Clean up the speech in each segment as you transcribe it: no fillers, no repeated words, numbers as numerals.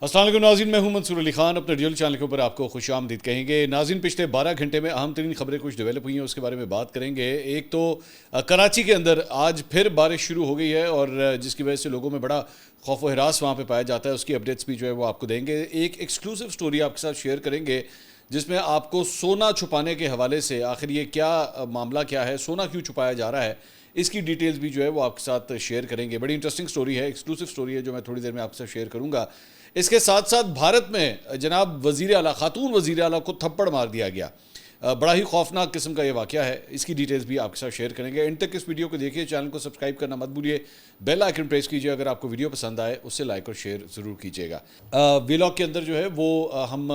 السلام علیکم ناظرین، میں ہوں منصور علی خان. اپنے ڈیول چینل کے اوپر آپ کو خوش آمدید کہیں گے. ناظرین، پچھلے 12 گھنٹے میں اہم ترین خبریں کچھ ڈیولپ ہوئی ہیں، اس کے بارے میں بات کریں گے. ایک تو کراچی کے اندر آج پھر بارش شروع ہو گئی ہے اور جس کی وجہ سے لوگوں میں بڑا خوف و ہراس وہاں پہ پایا جاتا ہے. اس کی اپڈیٹس بھی جو ہے وہ آپ کو دیں گے. ایک ایکسکلوسیو سٹوری آپ کے ساتھ شیئر کریں گے جس میں آپ کو سونا چھپانے کے حوالے سے آخر یہ کیا معاملہ کیا ہے، سونا کیوں چھپایا جا رہا ہے، اس کی ڈیٹیلز بھی جو ہے وہ آپ کے ساتھ شیئر کریں گے. بڑی انٹرسٹنگ سٹوری ہے، ایکسکلوسیو سٹوری ہے جو میں تھوڑی دیر میں آپ کے ساتھ شیئر کروں گا. اس کے ساتھ ساتھ بھارت میں جناب وزیر اعلیٰ، خاتون وزیر اعلیٰ کو تھپڑ مار دیا گیا. بڑا ہی خوفناک قسم کا یہ واقعہ ہے. اس کی ڈیٹیلز بھی آپ کے ساتھ شیئر کریں گے. اینڈ تک اس ویڈیو کو دیکھیے، چینل کو سبسکرائب کرنا مت بھولیے، بیل آئیکن پریس کیجیے. اگر آپ کو ویڈیو پسند آئے اس سے لائک اور شیئر ضرور کیجیے گا. ویلاگ کے اندر جو ہے وہ ہم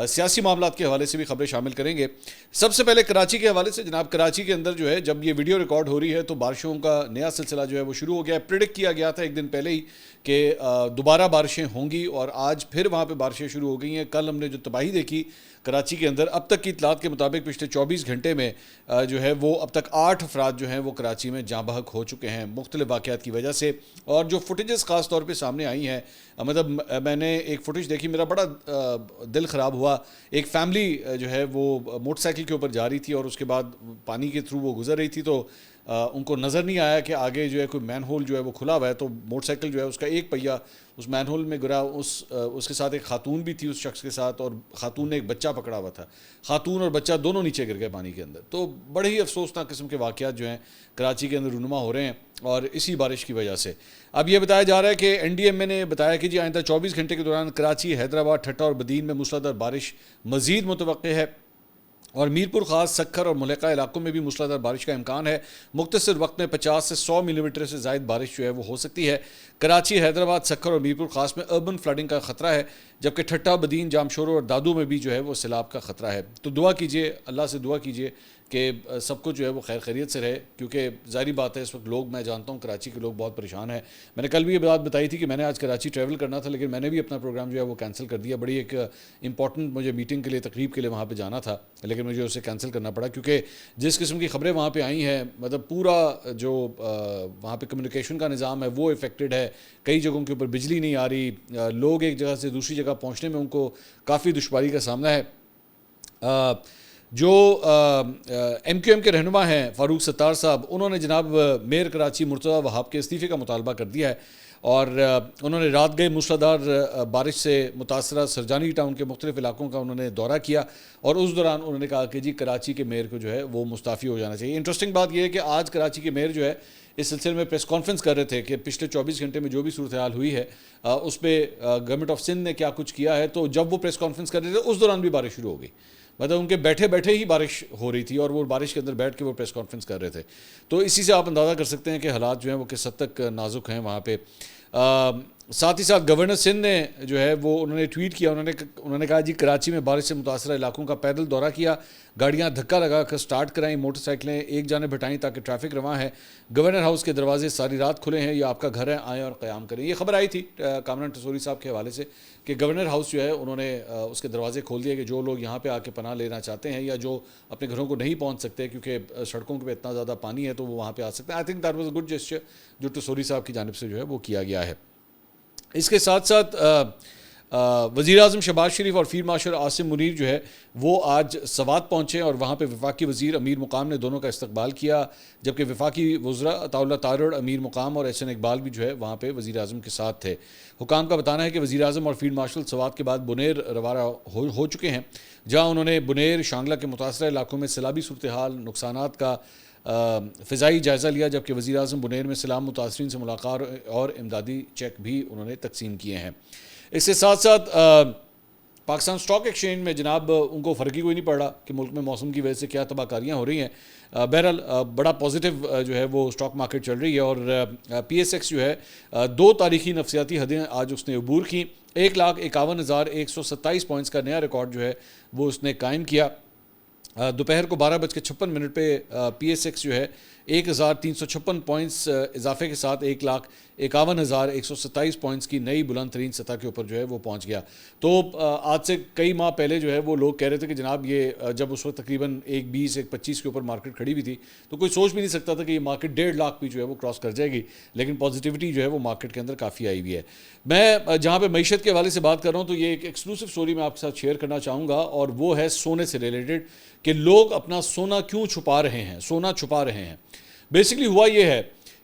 سیاسی معاملات کے حوالے سے بھی خبریں شامل کریں گے. سب سے پہلے کراچی کے حوالے سے. جناب کراچی کے اندر جو ہے جب یہ ویڈیو ریکارڈ ہو رہی ہے تو بارشوں کا نیا سلسلہ جو ہے وہ شروع ہو گیا ہے. پریڈکٹ کیا گیا تھا ایک دن پہلے ہی کہ دوبارہ بارشیں ہوں گی اور آج پھر وہاں پہ بارشیں شروع ہو گئی ہیں. کل ہم نے جو تباہی دیکھی کراچی کے اندر، اب تک کی اطلاعات کے مطابق پچھلے 24 گھنٹے میں جو ہے وہ اب تک 8 افراد جو ہیں وہ کراچی میں جاں بحق ہو چکے ہیں مختلف واقعات کی وجہ سے. اور جو فوٹیجز خاص طور پہ سامنے آئی ہیں، مطلب میں نے ایک فوٹیج دیکھی، میرا بڑا دل خراب ہوا. ایک فیملی جو ہے وہ موٹر سائیکل کے اوپر جا رہی تھی اور اس کے بعد پانی کے تھرو وہ گزر رہی تھی تو ان کو نظر نہیں آیا کہ آگے جو ہے کوئی مین ہول جو ہے وہ کھلا ہوا ہے. تو موٹر سائیکل جو ہے اس کا ایک پہیہ اس مین ہول میں گرا. اس کے ساتھ ایک خاتون بھی تھی اس شخص کے ساتھ، اور خاتون نے ایک بچہ پکڑا ہوا تھا. خاتون اور بچہ دونوں نیچے گر گئے پانی کے اندر. تو بڑے ہی افسوسناک قسم کے واقعات جو ہیں کراچی کے اندر رونما ہو رہے ہیں اور اسی بارش کی وجہ سے. اب یہ بتایا جا رہا ہے کہ این ڈی ایم اے نے بتایا کہ جی آئندہ 24 گھنٹے کے دوران کراچی، حیدرآباد، ٹھٹہ اور بدین میں موسلادھار بارش مزید متوقع ہے اور میرپور خاص، سکھر اور ملحقہ علاقوں میں بھی موسلادھار بارش کا امکان ہے. مختصر وقت میں 50 سے 100 ملی میٹر سے زائد بارش جو ہے وہ ہو سکتی ہے. کراچی، حیدرآباد، سکھر اور میرپور خاص میں اربن فلڈنگ کا خطرہ ہے، جبکہ ٹھٹہ، بدین، جامشورو اور دادو میں بھی جو ہے وہ سیلاب کا خطرہ ہے. تو دعا کیجیے، اللہ سے دعا کیجیے کہ سب کچھ جو ہے وہ خیر خیریت سے رہے، کیونکہ ظاہری بات ہے اس وقت لوگ، میں جانتا ہوں کراچی کے لوگ بہت پریشان ہیں. میں نے کل بھی یہ بات بتائی تھی کہ میں نے آج کراچی ٹریول کرنا تھا، لیکن میں نے بھی اپنا پروگرام جو ہے وہ کینسل کر دیا. بڑی ایک امپورٹنٹ مجھے میٹنگ کے لیے، تقریب کے لیے وہاں پہ جانا تھا، لیکن مجھے اسے کینسل کرنا پڑا کیونکہ جس قسم کی خبریں وہاں پہ آئی ہیں، مطلب پورا جو وہاں پہ کمیونیکیشن کا نظام ہے وہ افیکٹڈ ہے. کئی جگہوں کے اوپر بجلی نہیں آ رہی، لوگ ایک جگہ سے دوسری جگہ پہنچنے میں ان کو کافی دشواری کا سامنا ہے. جو ایم کیو ایم کے رہنما ہیں فاروق ستار صاحب، انہوں نے جناب میئر کراچی مرتضیٰ وہاب کے استعفے کا مطالبہ کر دیا ہے اور انہوں نے رات گئے موسلادھار بارش سے متاثرہ سرجانی ٹاؤن کے مختلف علاقوں کا انہوں نے دورہ کیا اور اس دوران انہوں نے کہا کہ جی کراچی کے میئر کو جو ہے وہ مستعفی ہو جانا چاہیے. انٹرسٹنگ بات یہ ہے کہ آج کراچی کے میئر جو ہے اس سلسلے میں پریس کانفرنس کر رہے تھے کہ پچھلے 24 گھنٹے میں جو بھی صورتحال ہوئی ہے اس پہ گورنمنٹ آف سندھ نے کیا کچھ کیا ہے. تو جب وہ پریس کانفرنس کر رہے تھے اس دوران بھی بارش شروع ہو گئی، مطلب ان کے بیٹھے بیٹھے ہی بارش ہو رہی تھی اور وہ بارش کے اندر بیٹھ کے وہ پریس کانفرنس کر رہے تھے. تو اسی سے آپ اندازہ کر سکتے ہیں کہ حالات جو ہیں وہ کس حد تک نازک ہیں وہاں پہ. ساتھ ہی ساتھ گورنر سندھ نے جو ہے وہ انہوں نے ٹویٹ کیا، انہوں نے کہا جی کراچی میں بارش سے متاثرہ علاقوں کا پیدل دورہ کیا، گاڑیاں دھکا لگا کر سٹارٹ کرائیں، موٹر سائیکلیں ایک جانب ہٹائیں تاکہ ٹریفک رواں ہے. گورنر ہاؤس کے دروازے ساری رات کھلے ہیں، یہ آپ کا گھر ہے، آئیں اور قیام کریں. یہ خبر آئی تھی کامران ٹسوری صاحب کے حوالے سے کہ گورنر ہاؤس جو ہے انہوں نے اس کے دروازے کھول دیے کہ جو لوگ یہاں پہ آ کے پناہ لینا چاہتے ہیں یا جو اپنے گھروں کو نہیں پہنچ سکتے کیونکہ سڑکوں پہ اتنا زیادہ پانی ہے تو وہ وہاں پہ آ سکتے ہیں. I think that was a good gesture جو ٹسوری صاحب کی جانب سے جو ہے وہ کیا گیا ہے. اس کے ساتھ ساتھ وزیر اعظم شہباز شریف اور فیلڈ مارشل عاصم منیر جو ہے وہ آج سوات پہنچے اور وہاں پہ وفاقی وزیر امیر مقام نے دونوں کا استقبال کیا، جبکہ وفاقی وزراء عطاء اللہ تارڑ، امیر مقام اور احسن اقبال بھی جو ہے وہاں پہ وزیر اعظم کے ساتھ تھے. حکام کا بتانا ہے کہ وزیر اعظم اور فیلڈ مارشل سوات کے بعد بنیر روانہ ہو چکے ہیں، جہاں انہوں نے بنیر، شانگلہ کے متاثرہ علاقوں میں سیلابی صورتحال، نقصانات کا فضائی جائزہ لیا، جبکہ وزیر اعظم بنیر میں سیلاب متاثرین سے ملاقات اور امدادی چیک بھی انہوں نے تقسیم کیے ہیں. اس کے ساتھ ساتھ پاکستان سٹاک ایکسچینج میں جناب ان کو فرق ہی کوئی نہیں پڑ رہا کہ ملک میں موسم کی وجہ سے کیا تباہ کاریاں ہو رہی ہیں. بہرحال بڑا پازیٹیو جو ہے وہ سٹاک مارکیٹ چل رہی ہے اور پی ایس ایکس جو ہے 2 تاریخی نفسیاتی حدیں آج اس نے عبور کی. 1,51,127 پوائنٹس کا نیا ریکارڈ جو ہے وہ اس نے قائم کیا. دوپہر کو 12:56 پہ پی ایس ایکس جو ہے 1356 پوائنٹس اضافے کے ساتھ 1,51,127 پوائنٹس کی نئی بلند ترین سطح کے اوپر جو ہے وہ پہنچ گیا. تو آج سے کئی ماہ پہلے جو ہے وہ لوگ کہہ رہے تھے کہ جناب یہ جب اس وقت تقریباً 1,20 1,25 کے اوپر مارکیٹ کھڑی ہوئی تھی تو کوئی سوچ بھی نہیں سکتا تھا کہ یہ مارکیٹ 1.5 لاکھ بھی جو ہے وہ کراس کر جائے گی, لیکن پازیٹیوٹی جو ہے وہ مارکیٹ کے اندر کافی آئی ہوئی ہے. میں جہاں پہ معیشت کے حوالے سے بات کر رہا ہوں تو یہ ایک ایکسکلوسیو سٹوری میں آپ کے ساتھ شیئر کرنا چاہوں گا, اور وہ ہے سونے سے ریلیٹڈ کہ لوگ اپنا سونا کیوں چھپا رہے ہیں, سونا چھپا رہے ہیں. بیسکلی ہوا یہ ہے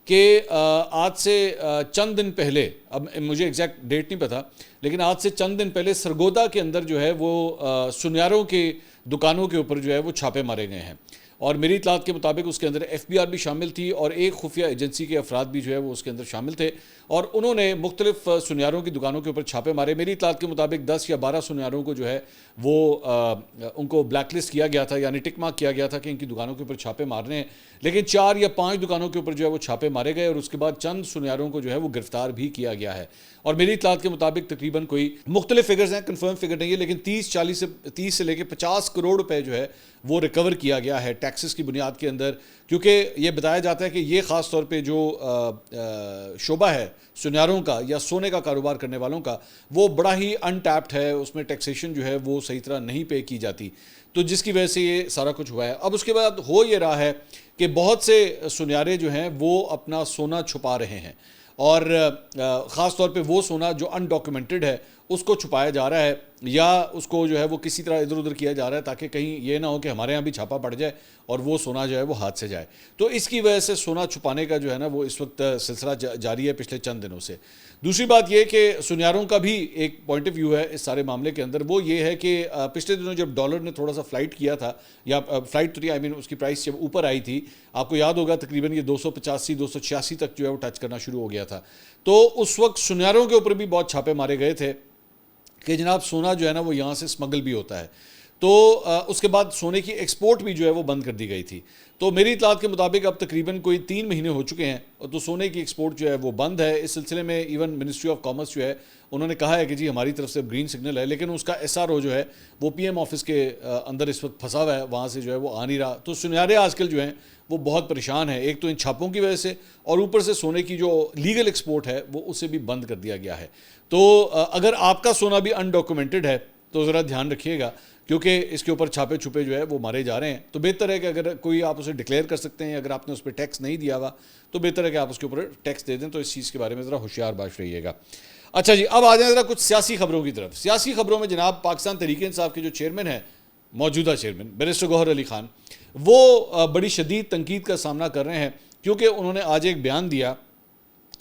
کہ آج سے چند دن پہلے, اب مجھے ایگزیکٹ ڈیٹ نہیں پتا, لیکن آج سے چند دن پہلے سرگودا کے اندر جو ہے وہ سنیاروں کے دکانوں کے اوپر جو ہے وہ چھاپے مارے گئے ہیں, اور میری اطلاعات کے مطابق اس کے اندر ایف بی آر بھی شامل تھی اور ایک خفیہ ایجنسی کے افراد بھی جو ہے وہ اس کے اندر شامل تھے, اور انہوں نے مختلف سنیاروں کی دکانوں کے اوپر چھاپے مارے. میری اطلاعات کے مطابق 10 یا 12 سنیاروں کو جو ہے وہ ان کو بلیک لسٹ کیا گیا تھا, یعنی ٹک مارک کیا گیا تھا کہ ان کی دکانوں کے اوپر چھاپے مارنے ہیں, لیکن 4 یا 5 دکانوں کے اوپر جو ہے وہ چھاپے مارے گئے, اور اس کے بعد چند سنیاروں کو جو ہے وہ گرفتار بھی کیا گیا ہے. اور میری اطلاعات کے مطابق تقریباً کوئی مختلف فگرز ہیں, کنفرم فگر نہیں ہے, لیکن 30 سے لے کے 50 کروڑ روپے جو ہے وہ ریکور کیا گیا ہے ٹیکسز کی بنیاد کے اندر, کیونکہ یہ بتایا جاتا ہے کہ یہ خاص طور پہ جو شعبہ ہے سنیاروں کا یا سونے کا کاروبار کرنے والوں کا, وہ بڑا ہی ان ٹیپڈ ہے, اس میں ٹیکسیشن جو ہے وہ صحیح طرح نہیں پے کی جاتی, تو جس کی وجہ سے یہ سارا کچھ ہوا ہے. اب اس کے بعد ہو یہ رہا ہے کہ بہت سے سنیارے جو ہیں وہ اپنا سونا چھپا رہے ہیں, اور خاص طور پہ وہ سونا جو ان ڈاکیومنٹڈ ہے اس کو چھپایا جا رہا ہے, یا اس کو جو ہے وہ کسی طرح ادھر ادھر کیا جا رہا ہے تاکہ کہیں یہ نہ ہو کہ ہمارے ہاں بھی چھاپا پڑ جائے اور وہ سونا جو ہے وہ ہاتھ سے جائے. تو اس کی وجہ سے سونا چھپانے کا جو ہے نا وہ اس وقت سلسلہ جاری ہے پچھلے چند دنوں سے. دوسری بات یہ کہ سنیاروں کا بھی ایک پوائنٹ آف ویو ہے اس سارے معاملے کے اندر, وہ یہ ہے کہ پچھلے دنوں جب ڈالر نے تھوڑا سا فلائٹ کیا تھا, یا فلائٹ تو اس کی پرائس جب اوپر آئی تھی, آپ کو یاد ہوگا تقریباً یہ 285 286 تک جو ہے وہ ٹچ کرنا شروع ہو گیا تھا, تو اس وقت سنیاروں کے اوپر بھی بہت چھاپے مارے گئے تھے کہ جناب سونا جو ہے نا وہ یہاں سے سمگل بھی ہوتا ہے. تو اس کے بعد سونے کی ایکسپورٹ بھی جو ہے وہ بند کر دی گئی تھی. تو میری اطلاعات کے مطابق اب تقریباً کوئی 3 مہینے ہو چکے ہیں, تو سونے کی ایکسپورٹ جو ہے وہ بند ہے. اس سلسلے میں ایون منسٹری آف کامرس جو ہے انہوں نے کہا ہے کہ جی ہماری طرف سے گرین سگنل ہے, لیکن اس کا ایس آر او جو ہے وہ پی ایم آفس کے اندر اس وقت پھنسا ہوا ہے, وہاں سے جو ہے وہ آ نہیں رہا. تو سنیارے آج کل جو ہیں وہ بہت پریشان ہیں, ایک تو ان چھاپوں کی وجہ سے, اور اوپر سے سونے کی جو لیگل ایکسپورٹ ہے وہ اسے بھی بند کر دیا گیا ہے. تو اگر آپ کا سونا بھی ان ڈاکیومنٹڈ ہے تو ذرا دھیان رکھیے گا, کیونکہ اس کے اوپر چھاپے چھپے جو ہے وہ مارے جا رہے ہیں. تو بہتر ہے کہ اگر کوئی آپ اسے ڈکلیئر کر سکتے ہیں, اگر آپ نے اس پہ ٹیکس نہیں دیا ہوا تو بہتر ہے کہ آپ اس کے اوپر ٹیکس دے دیں. تو اس چیز کے بارے میں ذرا ہوشیار باش رہیے گا. اچھا جی, اب آ جائیں ذرا کچھ سیاسی خبروں کی طرف. سیاسی خبروں میں جناب پاکستان تحریک انصاف کے جو چیئرمین ہیں, موجودہ چیئرمین بیرسٹر گوہر علی خان, وہ بڑی شدید تنقید کا سامنا کر رہے ہیں, کیونکہ انہوں نے آج ایک بیان دیا,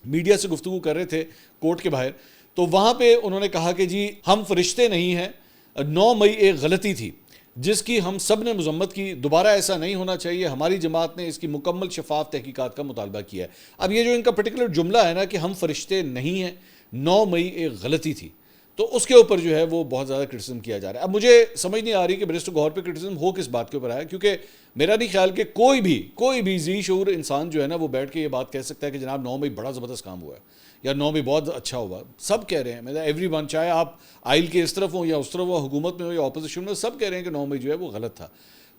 میڈیا سے گفتگو کر رہے تھے کورٹ کے باہر, تو وہاں پہ انہوں نے کہا کہ جی ہم فرشتے نہیں ہیں, 9 مئی ایک غلطی تھی جس کی ہم سب نے مذمت کی, دوبارہ ایسا نہیں ہونا چاہیے, ہماری جماعت نے اس کی مکمل شفاف تحقیقات کا مطالبہ کیا ہے. اب یہ جو ان کا پرٹیکولر جملہ ہے نا کہ ہم فرشتے نہیں ہیں, 9 مئی ایک غلطی تھی, تو اس کے اوپر جو ہے وہ بہت زیادہ کرٹیسزم کیا جا رہا ہے. اب مجھے سمجھ نہیں آ رہی کہ بیرسٹر گوہر پہ کرٹیسزم ہو کس بات کے اوپر آیا, کیونکہ میرا نہیں خیال کہ کوئی بھی ذی شعور انسان جو ہے نا وہ بیٹھ کے یہ بات کہہ سکتا ہے کہ جناب 9 مئی بڑا زبردست کام ہوا ہے یا 9 مئی بہت اچھا ہوا. سب کہہ رہے ہیں, ایوری ون, چاہے آپ آئل کے اس طرف ہوں یا اس طرف ہو, حکومت میں ہو یا اپوزیشن میں, سب کہہ رہے ہیں کہ 9 مئی جو ہے وہ غلط تھا.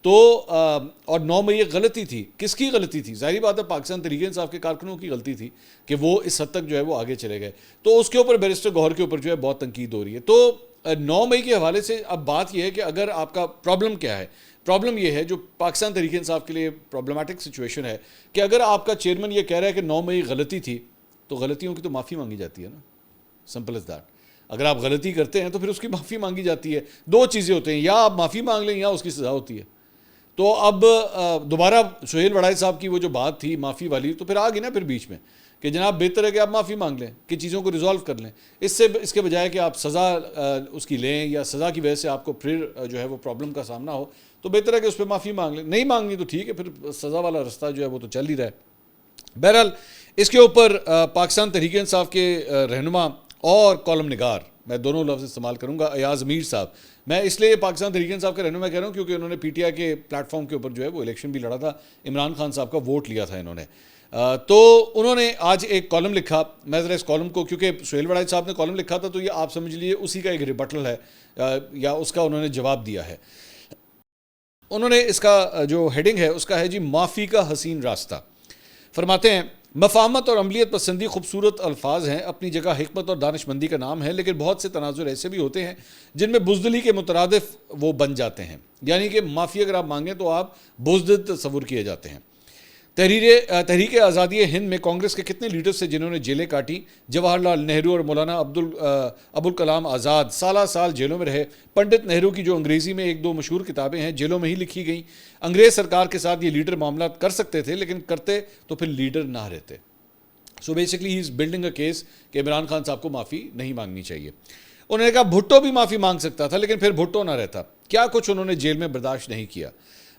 تو اور 9 مئی ایک غلطی تھی. کس کی غلطی تھی؟ ظاہری بات ہے پاکستان تحریک انصاف کے کارکنوں کی غلطی تھی کہ وہ اس حد تک جو ہے وہ آگے چلے گئے. تو اس کے اوپر بیرسٹر گوہر کے اوپر جو ہے بہت تنقید ہو رہی ہے. تو 9 مئی کے حوالے سے اب بات یہ ہے کہ اگر آپ کا پرابلم کیا ہے, پرابلم یہ ہے جو پاکستان تحریک انصاف کے لیے پرابلمٹک سچویشن ہے کہ اگر آپ کا چیئرمین یہ کہہ رہا ہے کہ 9 مئی غلطی تھی, تو غلطیوں کی تو معافی مانگی جاتی ہے نا, سمپل از دیٹ. اگر آپ غلطی کرتے ہیں تو پھر اس کی معافی مانگی جاتی ہے. 2 چیزیں ہوتے ہیں, یا آپ معافی مانگ لیں یا اس کی سزا ہوتی ہے. تو اب دوبارہ سہیل وڑائے صاحب کی وہ جو بات تھی معافی والی, تو پھر آ گئی نا پھر بیچ میں کہ جناب بہتر ہے کہ آپ معافی مانگ لیں, کہ چیزوں کو ریزالو کر لیں. اس کے بجائے کہ آپ سزا اس کی لیں یا سزا کی وجہ سے آپ کو پھر جو ہے وہ پرابلم کا سامنا ہو, تو بہتر ہے کہ اس پہ معافی مانگ لیں. نہیں مانگنی تو ٹھیک ہے, پھر سزا والا رستہ جو ہے وہ تو چل ہی رہا ہے. بہرحال اس کے اوپر پاکستان تحریک انصاف کے رہنما اور کالم نگار, میں دونوں لفظ استعمال کروں گا, ایاز امیر صاحب, میں اس لیے پاکستان تحریک انصاف کے رہنما کہہ رہا ہوں کیونکہ انہوں نے پی ٹی آئی کے پلیٹ فارم کے اوپر جو ہے وہ الیکشن بھی لڑا تھا, عمران خان صاحب کا ووٹ لیا تھا انہوں نے. تو انہوں نے آج ایک کالم لکھا. میں ذرا اس کالم کو, کیونکہ سہیل وڑائے صاحب نے کالم لکھا تھا, تو یہ آپ سمجھ لیجیے اسی کا ایک ریبٹل ہے یا اس کا انہوں نے جواب دیا ہے. انہوں نے اس کا جو ہیڈنگ ہے اس کا ہے جی معافی کا حسین راستہ. فرماتے ہیں مفاہمت اور عملیت پسندی خوبصورت الفاظ ہیں، اپنی جگہ حکمت اور دانش مندی کا نام ہے، لیکن بہت سے تناظر ایسے بھی ہوتے ہیں جن میں بزدلی کے مترادف وہ بن جاتے ہیں، یعنی کہ معافی اگر آپ مانگیں تو آپ بزدل تصور کیے جاتے ہیں۔ تحریک آزادی ہند میں کانگریس کے کتنے لیڈرز تھے جنہوں نے جیلیں کاٹی؟ جواہر لال نہرو اور مولانا ابوالکلام آزاد سالہ سال جیلوں میں رہے۔ پنڈت نہرو کی جو انگریزی میں ایک دو مشہور کتابیں ہیں جیلوں میں ہی لکھی گئیں۔ انگریز سرکار کے ساتھ یہ لیڈر معاملات کر سکتے تھے، لیکن کرتے تو پھر لیڈر نہ رہتے۔ So basically he is building a case کہ عمران خان صاحب کو معافی نہیں مانگنی چاہیے۔ انہوں نے کہا بھٹو بھی معافی مانگ سکتا تھا، لیکن پھر بھٹو نہ رہتا۔ کیا کچھ انہوں نے جیل میں برداشت نہیں کیا۔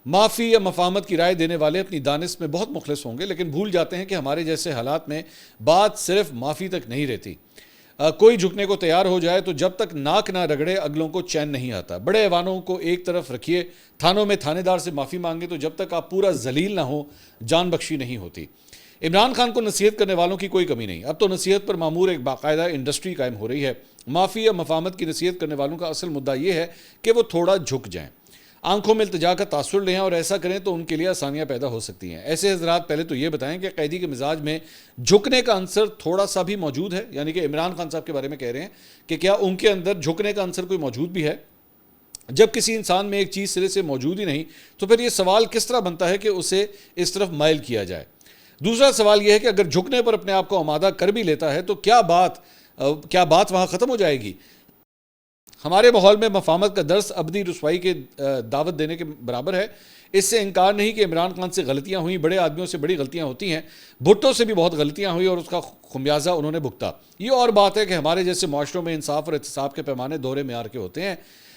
معافی یا مفاہمت کی رائے دینے والے اپنی دانش میں بہت مخلص ہوں گے، لیکن بھول جاتے ہیں کہ ہمارے جیسے حالات میں بات صرف معافی تک نہیں رہتی۔ کوئی جھکنے کو تیار ہو جائے تو جب تک ناک نہ رگڑے اگلوں کو چین نہیں آتا۔ بڑے ایوانوں کو ایک طرف رکھیے، تھانوں میں تھانے دار سے معافی مانگے تو جب تک آپ پورا ذلیل نہ ہو جان بخشی نہیں ہوتی۔ عمران خان کو نصیحت کرنے والوں کی کوئی کمی نہیں، اب تو نصیحت پر معمور ایک باقاعدہ انڈسٹری قائم ہو رہی ہے۔ معافی یا مفاہمت کی نصیحت کرنے والوں کا اصل مدعا یہ ہے کہ وہ تھوڑا جھک جائیں، آنکھوں میں التجا کا تاثر لیں، اور ایسا کریں تو ان کے لیے آسانیاں پیدا ہو سکتی ہیں۔ ایسے حضرات پہلے تو یہ بتائیں کہ قیدی کے مزاج میں جھکنے کا عنصر تھوڑا سا بھی موجود ہے، یعنی کہ عمران خان صاحب کے بارے میں کہہ رہے ہیں کہ کیا ان کے اندر جھکنے کا عنصر کوئی موجود بھی ہے؟ جب کسی انسان میں ایک چیز سرے سے موجود ہی نہیں تو پھر یہ سوال کس طرح بنتا ہے کہ اسے اس طرف مائل کیا جائے؟ دوسرا سوال یہ ہے کہ اگر جھکنے پر اپنے آپ کو آمادہ کر بھی لیتا ہے تو کیا بات وہاں ختم ہو جائے گی؟ ہمارے ماحول میں مفاہمت کا درس ابدی رسوائی کے دعوت دینے کے برابر ہے۔ اس سے انکار نہیں کہ عمران خان سے غلطیاں ہوئیں، بڑے آدمیوں سے بڑی غلطیاں ہوتی ہیں، بھٹو سے بھی بہت غلطیاں ہوئی اور اس کا خمیازہ انہوں نے بھگتا۔ یہ اور بات ہے کہ ہمارے جیسے معاشروں میں انصاف اور احتساب کے پیمانے دوہرے معیار کے ہوتے ہیں۔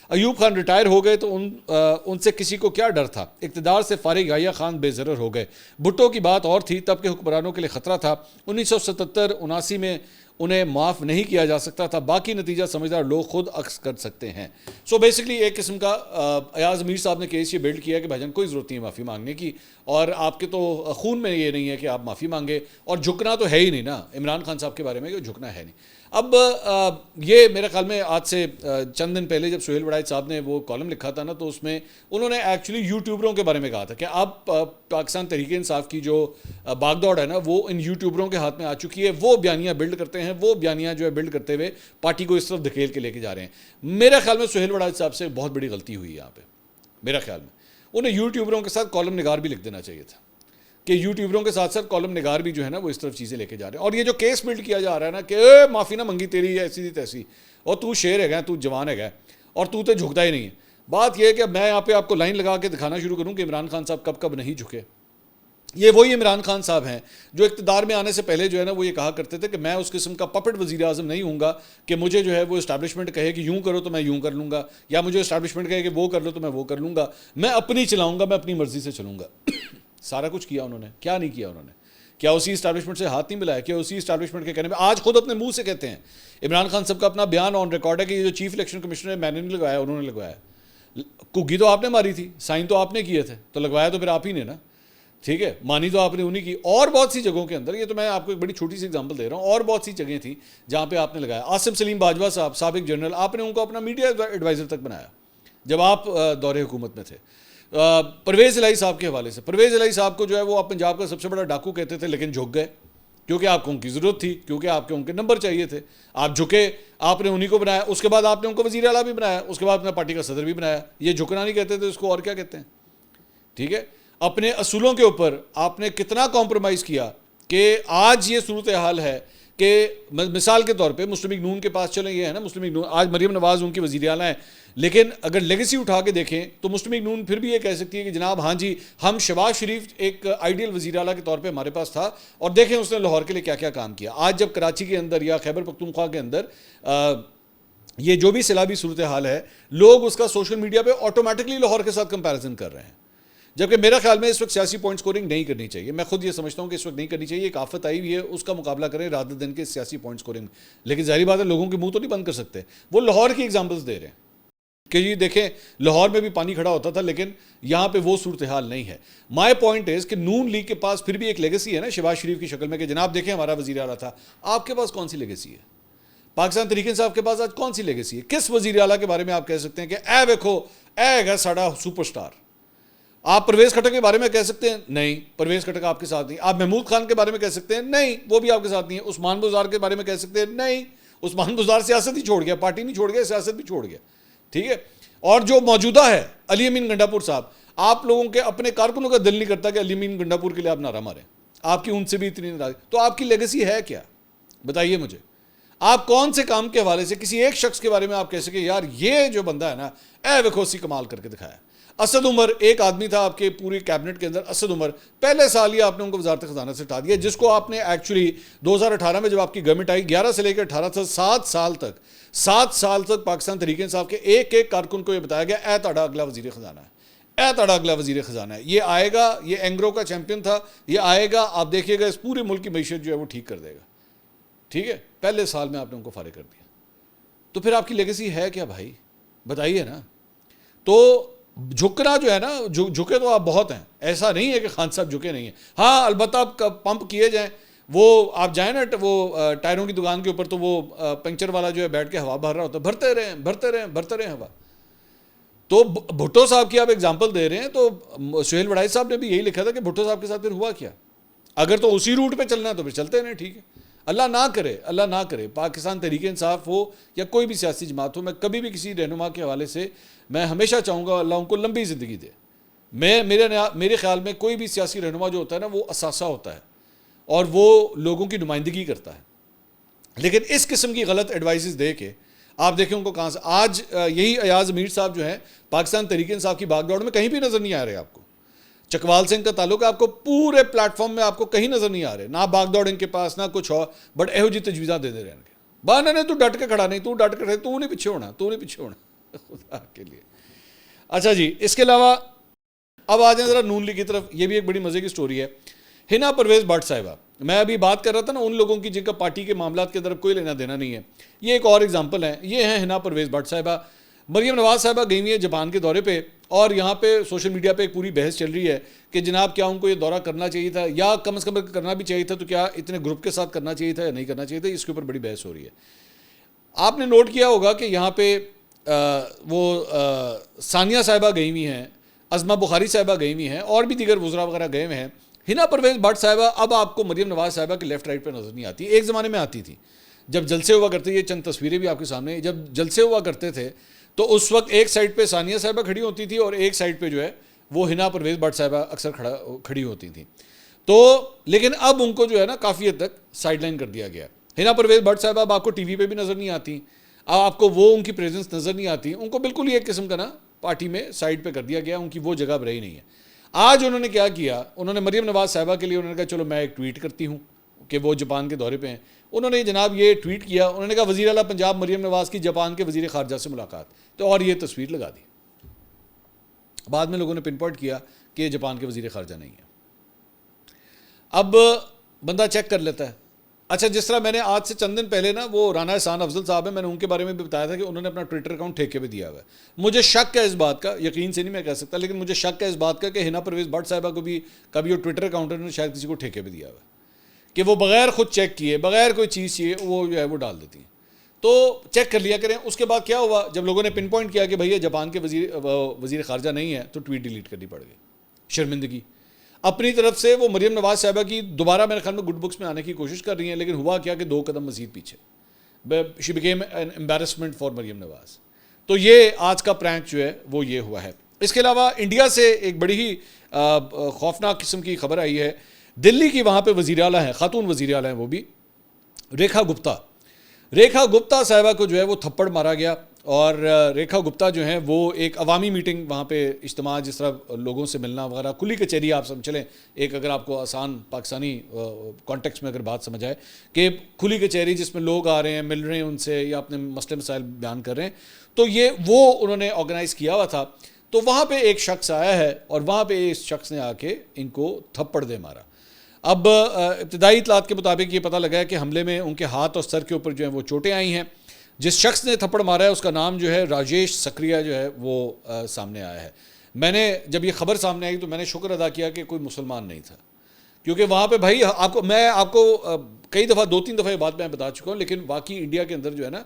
ایوب خان ریٹائر ہو گئے تو ان سے کسی کو کیا ڈر تھا؟ اقتدار سے فارغ یحییٰ خان بے ضرر ہو گئے۔ بھٹو کی بات اور تھی، تب کے حکمرانوں کے لیے خطرہ تھا۔ 1977-79 میں انہیں معاف نہیں کیا جا سکتا تھا، باقی نتیجہ سمجھدار لوگ خود عکس کر سکتے ہیں۔ سو بیسکلی ایک قسم کا ایاز امیر صاحب نے کیس یہ بلڈ کیا کہ بھائی کوئی ضرورت نہیں ہے معافی مانگنے کی، اور آپ کے تو خون میں یہ نہیں ہے کہ آپ معافی مانگے، اور جھکنا تو ہے ہی نہیں نا عمران خان صاحب کے بارے میں، کہ جھکنا ہے نہیں۔ اب یہ میرے خیال میں آج سے چند دن پہلے جب سہیل وڑائچ صاحب نے وہ کالم لکھا تھا نا، تو اس میں انہوں نے ایکچولی یوٹیوبروں کے بارے میں کہا تھا کہ اب پاکستان تحریک انصاف کی جو باغ دوڑ ہے نا وہ ان یوٹیوبروں کے ہاتھ میں آ چکی ہے۔ وہ بیانیاں بلڈ کرتے ہیں، وہ بیانیاں جو ہے بلڈ کرتے ہوئے پارٹی کو اس طرف دھکیل کے لے کے جا رہے ہیں۔ میرے خیال میں سہیل وڑائچ صاحب سے بہت بڑی غلطی ہوئی یہاں پہ، میرے خیال میں انہیں یوٹیوبروں کے ساتھ کالم نگار بھی لکھ دینا چاہیے تھا کہ یوٹیوبروں کے ساتھ ساتھ کالم نگار بھی جو ہے نا وہ اس طرف چیزیں لے کے جا رہے ہیں۔ اور یہ جو کیس بلڈ کیا جا رہا ہے نا کہ معافی نہ منگی تیری ایسی تھی تیسی، اور تو شیر ہے گا، تو جوان ہے گا، اور تو جھکتا ہی نہیں ہے۔ بات یہ ہے کہ میں یہاں پہ آپ کو لائن لگا کے دکھانا شروع کروں کہ عمران خان صاحب کب کب نہیں جھکے۔ یہ وہی عمران خان صاحب ہیں جو اقتدار میں آنے سے پہلے جو ہے نا وہ یہ کہا کرتے تھے کہ میں اس قسم کا پپٹ وزیر اعظم نہیں ہوں گا کہ مجھے جو ہے وہ اسٹیبلشمنٹ کہے کہ یوں کرو تو میں یوں کر لوں گا، یا مجھے اسٹیبلشمنٹ کہے کہ وہ کر لو تو میں وہ کر لوں گا، میں اپنی چلاؤں گا، میں اپنی مرضی سے چلوں گا۔ سارا کچھ کیا انہوں نے، کیا نہیں کیا انہوں نے؟ کیا اسی اسٹیبلشمنٹ سے ہاتھ نہیں ملایا؟ کیا اسی اسٹیبلشمنٹ کے کہنے میں آج خود اپنے منہ سے کہتے ہیں؟ عمران خان صاحب کا اپنا بیان آن ریکارڈ ہے کہ یہ جو چیف الیکشن کمشنر ہے میں نے نہیں لگوایا، انہوں نے لگوایا۔ کگی تو آپ نے ماری تھی، سائن تو آپ نے کیے تھے، تو لگوایا تو پھر آپ ہی نے نا، ٹھیک ہے، مانی تو آپ نے انہی کی۔ اور بہت سی جگہوں کے اندر، یہ تو میں آپ کو ایک بڑی چھوٹی سی ایگزامپل دے رہا ہوں، اور بہت سی جگہیں تھیں جہاں پہ آپ نے لگایا۔ عاصم سلیم باجوہ صاحب سابق جنرل، آپ نے ان کو اپنا میڈیا ایڈوائزر تک بنایا جب آپ دور حکومت میں تھے۔ پرویز الہی صاحب کے حوالے سے، پرویز الہی صاحب کو جو ہے وہ آپ پنجاب کا سب سے بڑا ڈاکو کہتے تھے، لیکن جھک گئے کیونکہ آپ کو ان کی ضرورت تھی، کیونکہ آپ کے ان کے نمبر چاہیے تھے، آپ جھکے، آپ نے انہی کو بنایا۔ اس کے بعد آپ نے ان کو وزیر اعلیٰ بھی بنایا، اس کے بعد اپنا پارٹی کا صدر بھی بنایا۔ یہ جھکنا نہیں کہتے تھے اس کو، اور کیا کہتے ہیں؟ ٹھیک ہے، اپنے اصولوں کے اوپر آپ نے کتنا کمپرومائز کیا کہ آج یہ صورتحال ہے کہ مثال کے طور پہ مسلم لیگ نون کے پاس چلیں، یہ ہے نا مسلم لیگ نون، آج مریم نواز ان کی وزیر اعلیٰ ہیں، لیکن اگر لیگیسی اٹھا کے دیکھیں تو مسلم لیگ نون پھر بھی یہ کہہ سکتی ہے کہ جناب ہاں جی ہم شہباز شریف ایک آئیڈیل وزیر اعلیٰ کے طور پہ ہمارے پاس تھا، اور دیکھیں اس نے لاہور کے لیے کیا کیا کام کیا۔ آج جب کراچی کے اندر یا خیبر پختونخوا کے اندر یہ جو بھی سیلابی صورتحال ہے، لوگ اس کا سوشل میڈیا پہ آٹومیٹکلی لاہور کے ساتھ کمپیریزن کر رہے ہیں، جبکہ میرا خیال میں اس وقت سیاسی پوائنٹ سکورنگ نہیں کرنی چاہیے۔ میں خود یہ سمجھتا ہوں کہ اس وقت نہیں کرنی چاہیے، ایک آفت آئی ہوئی ہے، اس کا مقابلہ کریں رات دن کے سیاسی پوائنٹ سکورنگ، لیکن ظاہری بات ہے لوگوں کے منہ تو نہیں بند کر سکتے۔ وہ لاہور کی ایگزامپلس دے رہے ہیں کہ یہ دیکھیں لاہور میں بھی پانی کھڑا ہوتا تھا، لیکن یہاں پہ وہ صورتحال نہیں ہے۔ مائی پوائنٹ از کہ نون لیگ کے پاس پھر بھی ایک لیگیسی ہے نا شہباز شریف کی شکل میں، کہ جناب دیکھیں ہمارا وزیر اعلیٰ تھا۔ آپ کے پاس کون سی لیگیسی ہے؟ پاکستان تحریک انصاف کے پاس آج کون سی لیگیسی ہے؟ کس وزیر اعلیٰ کے بارے میں آپ کہہ سکتے ہیں کہ اے دیکھو اے ہے ساڑا سپر سٹار؟ آپ پرویز خٹک کے بارے میں کہہ سکتے ہیں؟ نہیں، پرویز خٹک آپ کے ساتھ نہیں. آپ محمود خان کے بارے میں کہہ سکتے ہیں؟ نہیں، وہ بھی آپ کے ساتھ نہیں ہے. عثمان بزدار کے بارے میں کہہ سکتے ہیں؟ نہیں، عثمان بزدار سیاست ہی چھوڑ گیا، پارٹی نہیں چھوڑ گیا، سیاست بھی چھوڑ گیا. ٹھیک ہے. اور جو موجودہ ہے علی امین گنڈا پور صاحب، آپ لوگوں کے اپنے کارکنوں کا دل نہیں کرتا کہ علی امین گنڈا پور کے لیے آپ نعرہ ماریں. آپ کی ان سے بھی اتنی ناراضی، تو آپ کی لیگیسی ہے کیا؟ بتائیے مجھے. آپ کون سے کام کے حوالے سے کسی ایک شخص کے بارے میں آپ کہہ سکے یار یہ جو بندہ ہے نا اے ویکھوسی کمال کر کے دکھایا؟ اسد عمر ایک آدمی تھا آپ کے پوری کیبنٹ کے اندر. اسد عمر پہلے سال ہی آپ نے ان کو وزارت خزانہ سے ہٹا دیا، جس کو آپ نے ایکچولی 2018 میں جب آپ کی گورنمنٹ آئی 11 سے لے کے 18 سے 7 سال تک پاکستان تحریک انصاف کے ایک ایک کارکن کو یہ بتایا گیا اے تاڑا اگلا وزیر خزانہ ہے، اے تاڑا اگلا وزیر خزانہ ہے، یہ آئے گا، یہ اینگرو کا چیمپئن تھا، یہ آئے گا، آپ دیکھیے گا اس پورے ملک کی معیشت جو ہے وہ ٹھیک کر دے گا. ٹھیک ہے. پہلے سال میں آپ نے ان کو فارغ کر دیا. تو پھر آپ کی لیگیسی ہے کیا بھائی؟ بتائیے نا. تو جھکنا جو ہے نا، جھکے تو آپ بہت ہیں، ایسا نہیں ہے کہ خان صاحب جھکے نہیں ہیں. ہاں البتہ پمپ کیے جائیں، وہ آپ جائیں نا وہ ٹائروں کی دکان کے اوپر، تو وہ پنکچر والا جو ہے بیٹھ کے ہوا بھر رہا ہوتا ہے، بھرتے رہیں ہوا. تو بھٹو صاحب کی آپ اگزامپل دے رہے ہیں، تو سہیل وڑائی صاحب نے بھی یہی لکھا تھا کہ بھٹو صاحب کے ساتھ پھر ہوا کیا؟ اگر تو اسی روٹ پہ چلنا ہے تو پھر چلتے رہیں. ٹھیک ہے. اللہ نہ کرے پاکستان تحریک انصاف ہو یا کوئی بھی سیاسی جماعت ہو، میں کبھی بھی کسی رہنما کے حوالے سے میں ہمیشہ چاہوں گا اللہ ان کو لمبی زندگی دے. میرے خیال میں کوئی بھی سیاسی رہنما جو ہوتا ہے نا وہ اثاثہ ہوتا ہے اور وہ لوگوں کی نمائندگی کرتا ہے. لیکن اس قسم کی غلط ایڈوائسز دے کے آپ دیکھیں ان کو کہاں سے آج یہی ایاز امیر صاحب جو ہیں پاکستان تحریک انصاف کی باغ دوڑ میں کہیں بھی نظر نہیں آ رہے. آپ کو چکوال سنگھ کا تعلق ہے، آپ کو پورے پلیٹ فارم میں آپ کو کہیں نظر نہیں آ رہے، نہ باغ دوڑ ان کے پاس، نہ کچھ اور، بٹ ایہو جی تجویزات دے رہے ہیں. بانا نے تو ڈٹ کے کھڑا نہیں، تو ڈٹ کے تو نہیں پیچھے ہونا خدا کے لیے. اچھا جی، اس کے علاوہ اب آ جائیں ذرا نون لیگ کی طرف. یہ بھی ایک بڑی مزے کی سٹوری ہے. ہنا پرویز بٹ صاحبہ، میں ابھی بات کر رہا تھا نا ان لوگوں کی جن کا پارٹی کے معاملات کے اندر کوئی لینا دینا نہیں ہے. یہ ایک اور ایگزامپل ہے. یہ ہیں ہنا پرویز بٹ صاحبہ. مریم نواز صاحبہ گئی ہوئی ہے جاپان کے دورے پہ، اور یہاں پہ سوشل میڈیا پہ ایک پوری بحث چل رہی ہے کہ جناب کیا ان کو یہ دورہ کرنا چاہیے تھا، یا کم از کم کرنا بھی چاہیے تھا تو کیا اتنے گروپ کے ساتھ کرنا چاہیے تھا یا نہیں کرنا چاہیے تھا. اس کے اوپر بڑی بحث ہو رہی ہے. آپ نے نوٹ کیا ہوگا کہ یہاں پہ وہ ثانیہ صاحبہ گئی ہوئی ہیں، عظمہ بخاری صاحبہ گئی ہوئی ہیں، اور بھی دیگر وزراء وغیرہ گئے ہوئے ہیں. ہنا پرویز بٹ صاحبہ اب آپ کو مریم نواز صاحبہ کے لیفٹ رائٹ پہ نظر نہیں آتی. ایک زمانے میں آتی تھی جب جلسے ہوا کرتے، یہ چند تصویریں بھی آپ کے سامنے، جب جلسے ہوا کرتے تھے تو اس وقت ایک سائڈ پہ ثانیہ صاحبہ کھڑی ہوتی تھی اور ایک سائڈ پہ جو ہے وہ ہنا پرویز بٹ صاحبہ اکثر کھڑی ہوتی تھیں. تو لیکن اب ان کو جو ہے نا کافی حد تک سائڈ لائن کر دیا گیا. ہنا پرویز بٹ صاحبہ اب آپ کو ٹی وی پہ بھی نظر نہیں آتی، اب آپ کو وہ ان کی پریزنس نظر نہیں آتی. ان کو بالکل ہی ایک قسم کا نا پارٹی میں سائڈ پہ کر دیا گیا، ان کی وہ جگہ اب رہی نہیں ہے. آج انہوں نے کیا کیا، انہوں نے مریم نواز صاحبہ کے لیے انہوں نے کہا چلو میں ایک ٹویٹ کرتی ہوں کہ وہ جاپان کے دورے پہ ہیں. انہوں نے جناب یہ ٹویٹ کیا، انہوں نے کہا وزیر اعلیٰ پنجاب مریم نواز کی جاپان کے وزیر خارجہ سے ملاقات، تو اور یہ تصویر لگا دی. بعد میں لوگوں نے پن پوائنٹ کیا کہ یہ جاپان کے وزیر خارجہ نہیں ہے. اب بندہ چیک کر لیتا ہے. اچھا، جس طرح میں نے آج سے چند دن پہلے نا وہ رانا احسان افضل صاحب ہیں، میں نے ان کے بارے میں بھی بتایا تھا کہ انہوں نے اپنا ٹویٹر اکاؤنٹ ٹھیکے پہ دیا ہوا ہے. مجھے شک ہے اس بات کا، یقین سے نہیں میں کہہ سکتا، لیکن مجھے شک ہے اس بات کا کہ ہنا پرویز بٹ صاحبہ کو بھی کبھی وہ ٹویٹر اکاؤنٹ انہوں نے شاید کسی کو ٹھیکے پہ دیا ہوا ہے کہ وہ بغیر خود چیک کیے، بغیر کوئی چیز چاہیے وہ جو ہے وہ ڈال دیتی ہیں. تو چیک کر لیا کریں. اس کے بعد کیا ہوا، جب لوگوں نے پن پوائنٹ کیا کہ بھئی جاپان کے وزیر خارجہ نہیں ہے، تو ٹویٹ ڈیلیٹ کرنی پڑ گئی. شرمندگی اپنی طرف سے. وہ مریم نواز صاحبہ کی دوبارہ میرے خیال میں گڈ بکس میں آنے کی کوشش کر رہی ہیں، لیکن ہوا کیا کہ 2 قدم مزید پیچھے. She became an embarrassment for Maryam Nawaz. تو یہ آج کا پرینک جو ہے وہ یہ ہوا ہے. اس کے علاوہ انڈیا سے ایک بڑی ہی خوفناک قسم کی خبر آئی ہے. دلی کی وہاں پہ وزیر اعلیٰ ہیں، خاتون وزیر اعلیٰ ہیں، وہ بھی ریکھا گپتا صاحبہ کو جو ہے وہ تھپڑ مارا گیا. اور ریکھا گپتا جو ہیں وہ ایک عوامی میٹنگ وہاں پہ اجتماع، جس طرح لوگوں سے ملنا وغیرہ، کھلی کچہری آپ سمجھ چلیں ایک، اگر آپ کو آسان پاکستانی کانٹیکسٹ میں اگر بات سمجھ آئے کہ کھلی کچہری جس میں لوگ آ رہے ہیں، مل رہے ہیں ان سے یا اپنے مسئلے مسائل بیان کر رہے ہیں، تو یہ وہ انہوں نے آرگنائز کیا ہوا تھا. تو وہاں پہ ایک شخص آیا ہے اور وہاں پہ اس شخص نے آ کے ان کو تھپڑ دے مارا. اب ابتدائی اطلاعات کے مطابق یہ پتہ لگا ہے کہ حملے میں ان کے ہاتھ اور سر کے اوپر جو ہیں وہ چوٹیں آئی ہیں. جس شخص نے تھپڑ مارا ہے اس کا نام جو ہے راجیش سکریہ جو ہے وہ سامنے آیا ہے. میں نے جب یہ خبر سامنے آئی تو میں نے شکر ادا کیا کہ کوئی مسلمان نہیں تھا، کیونکہ وہاں پہ بھائی میں آپ کو کئی دفعہ 2-3 دفعہ یہ بات میں بتا چکا ہوں، لیکن واقعی انڈیا کے اندر جو ہے نا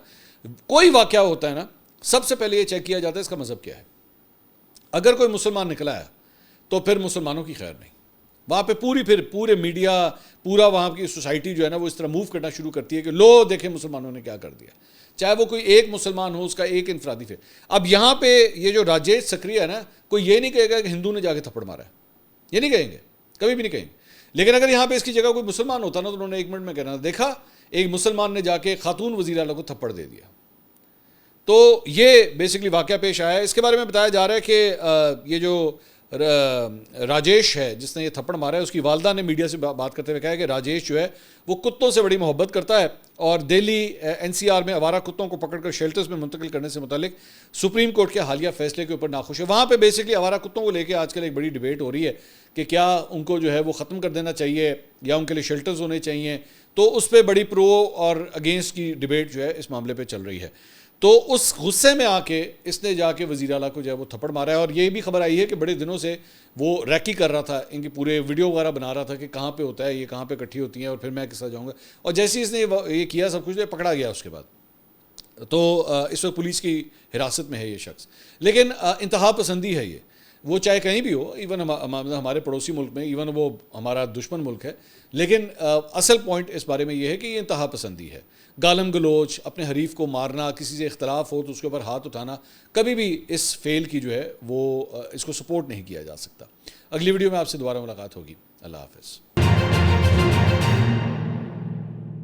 کوئی واقعہ ہوتا ہے نا، سب سے پہلے یہ چیک کیا جاتا ہے اس کا مذہب کیا ہے. اگر کوئی مسلمان نکلا ہے تو پھر مسلمانوں کی خیر نہیں. وہاں پہ پورے میڈیا, پورا وہاں کی سوسائٹی جو ہے نا وہ اس طرح موو کرنا شروع کرتی ہے کہ لو دیکھیں مسلمانوں نے کیا کر دیا, چاہے وہ کوئی ایک مسلمان ہو, اس کا ایک انفرادی فیل. اب یہاں پہ یہ جو راجیش سکریہ ہے نا, کوئی یہ نہیں کہے گا کہ ہندو نے جا کے تھپڑ مارا ہے, یہ نہیں کہیں گے, کبھی بھی نہیں کہیں گے. لیکن اگر یہاں پہ اس کی جگہ کوئی مسلمان ہوتا نا تو انہوں نے 1 منٹ میں کہنا, دیکھا ایک مسلمان نے جا کے خاتون وزیر اعلیٰ کو تھپڑ دے دیا. تو یہ بیسکلی واقعہ پیش آیا ہے. اس کے بارے میں بتایا جا رہا ہے کہ یہ جو راجیش ہے جس نے یہ تھپڑ مارا ہے, اس کی والدہ نے میڈیا سے بات کرتے ہوئے کہا ہے کہ راجیش جو ہے وہ کتوں سے بڑی محبت کرتا ہے اور دہلی NCR میں آوارہ کتوں کو پکڑ کر شیلٹرز میں منتقل کرنے سے متعلق سپریم کورٹ کے حالیہ فیصلے کے اوپر ناخوش ہے. وہاں پہ بیسکلی آوارہ کتوں کو لے کے آج کل ایک بڑی ڈیبیٹ ہو رہی ہے کہ کیا ان کو جو ہے وہ ختم کر دینا چاہیے یا ان کے لیے شیلٹرز ہونے چاہیے. تو اس پہ بڑی پرو اور اگینسٹ کی ڈیبیٹ جو ہے اس معاملے پہ چل رہی ہے. تو اس غصے میں آ کے اس نے جا کے وزیر اعلیٰ کو جو ہے وہ تھپڑ مارا ہے. اور یہ بھی خبر آئی ہے کہ بڑے دنوں سے وہ ریکی کر رہا تھا, ان کی پورے ویڈیو وغیرہ بنا رہا تھا کہ کہاں پہ ہوتا ہے یہ, کہاں پہ اکٹھی ہوتی ہیں اور پھر میں کس طرح جاؤں گا. اور جیسے ہی اس نے یہ کیا سب کچھ پکڑا گیا اس کے بعد. تو اس وقت پولیس کی حراست میں ہے یہ شخص. لیکن انتہا پسندی ہے یہ, وہ چاہے کہیں بھی ہو, ایون ہمارے پڑوسی ملک میں, ایون وہ ہمارا دشمن ملک ہے, لیکن اصل پوائنٹ اس بارے میں یہ ہے کہ یہ انتہا پسندی ہے. گالم گلوچ, اپنے حریف کو مارنا, کسی سے اختلاف ہو تو اس کے اوپر ہاتھ اٹھانا, کبھی بھی اس فیل کی جو ہے وہ اس کو سپورٹ نہیں کیا جا سکتا. اگلی ویڈیو میں آپ سے دوبارہ ملاقات ہوگی. اللہ حافظ.